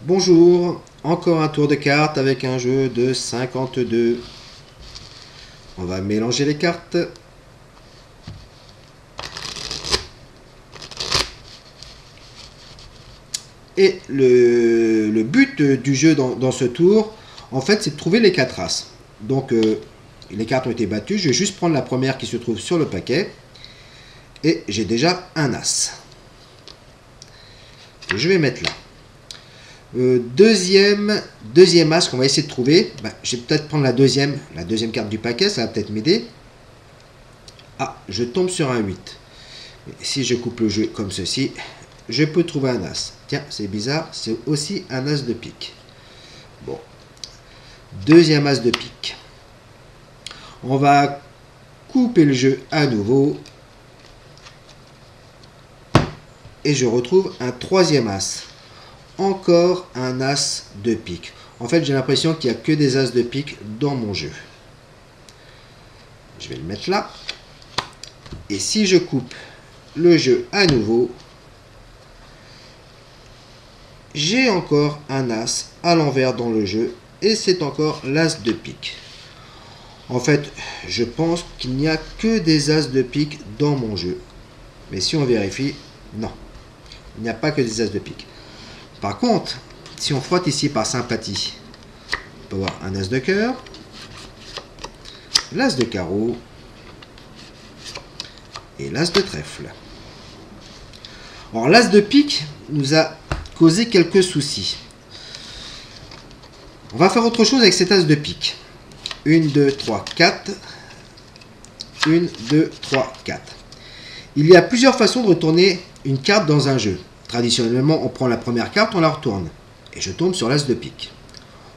Bonjour, encore un tour de cartes avec un jeu de 52. On va mélanger les cartes. Et le but du jeu dans ce tour, en fait, c'est de trouver les 4 as. Donc, les cartes ont été battues. Je vais juste prendre la première qui se trouve sur le paquet. Et j'ai déjà un as. Je vais mettre là. Deuxième as qu'on va essayer de trouver. Je vais peut-être prendre la deuxième carte du paquet, ça va peut-être m'aider. Ah, je tombe sur un 8. Mais si je coupe le jeu comme ceci, je peux trouver un as. Tiens, c'est bizarre, c'est aussi un as de pique. Bon, deuxième as de pique. On va couper le jeu à nouveau. Et je retrouve un troisième as. Encore un as de pique. En fait, j'ai l'impression qu'il n'y a que des as de pique dans mon jeu. Je vais le mettre là. Et si je coupe le jeu à nouveau, j'ai encore un as à l'envers dans le jeu. Et c'est encore l'as de pique. En fait, je pense qu'il n'y a que des as de pique dans mon jeu. Mais si on vérifie, non. Il n'y a pas que des as de pique. Par contre, si on frotte ici par sympathie, on peut avoir un as de cœur, l'as de carreau et l'as de trèfle. Alors l'as de pique nous a causé quelques soucis. On va faire autre chose avec cet as de pique. 1, 2, 3, 4. 1, 2, 3, 4. Il y a plusieurs façons de retourner une carte dans un jeu. Traditionnellement, on prend la première carte, on la retourne. Et je tombe sur l'as de pique.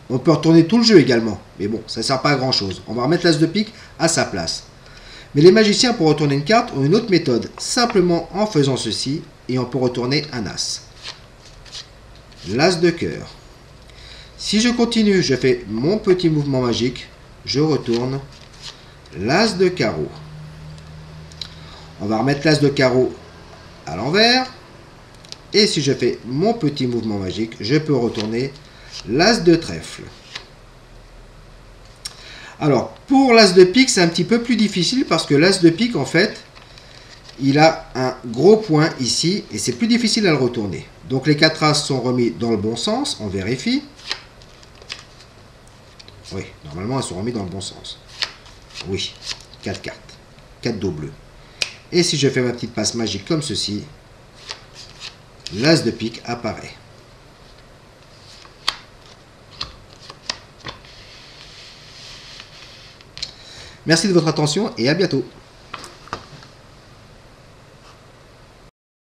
On peut retourner tout le jeu également. Mais bon, ça ne sert pas à grand chose. On va remettre l'as de pique à sa place. Mais les magiciens, pour retourner une carte, ont une autre méthode. Simplement en faisant ceci, et on peut retourner un as. L'as de cœur. Si je continue, je fais mon petit mouvement magique. Je retourne l'as de carreau. On va remettre l'as de carreau à l'envers. Et si je fais mon petit mouvement magique, je peux retourner l'as de trèfle. Alors, pour l'as de pique, c'est un petit peu plus difficile parce que l'as de pique, en fait, il a un gros point ici et c'est plus difficile à le retourner. Donc, les 4 as sont remis dans le bon sens. On vérifie. Oui, normalement, elles sont remises dans le bon sens. Oui, 4 cartes. 4 dos bleus. Et si je fais ma petite passe magique comme ceci, l'as de pique apparaît. Merci de votre attention et à bientôt.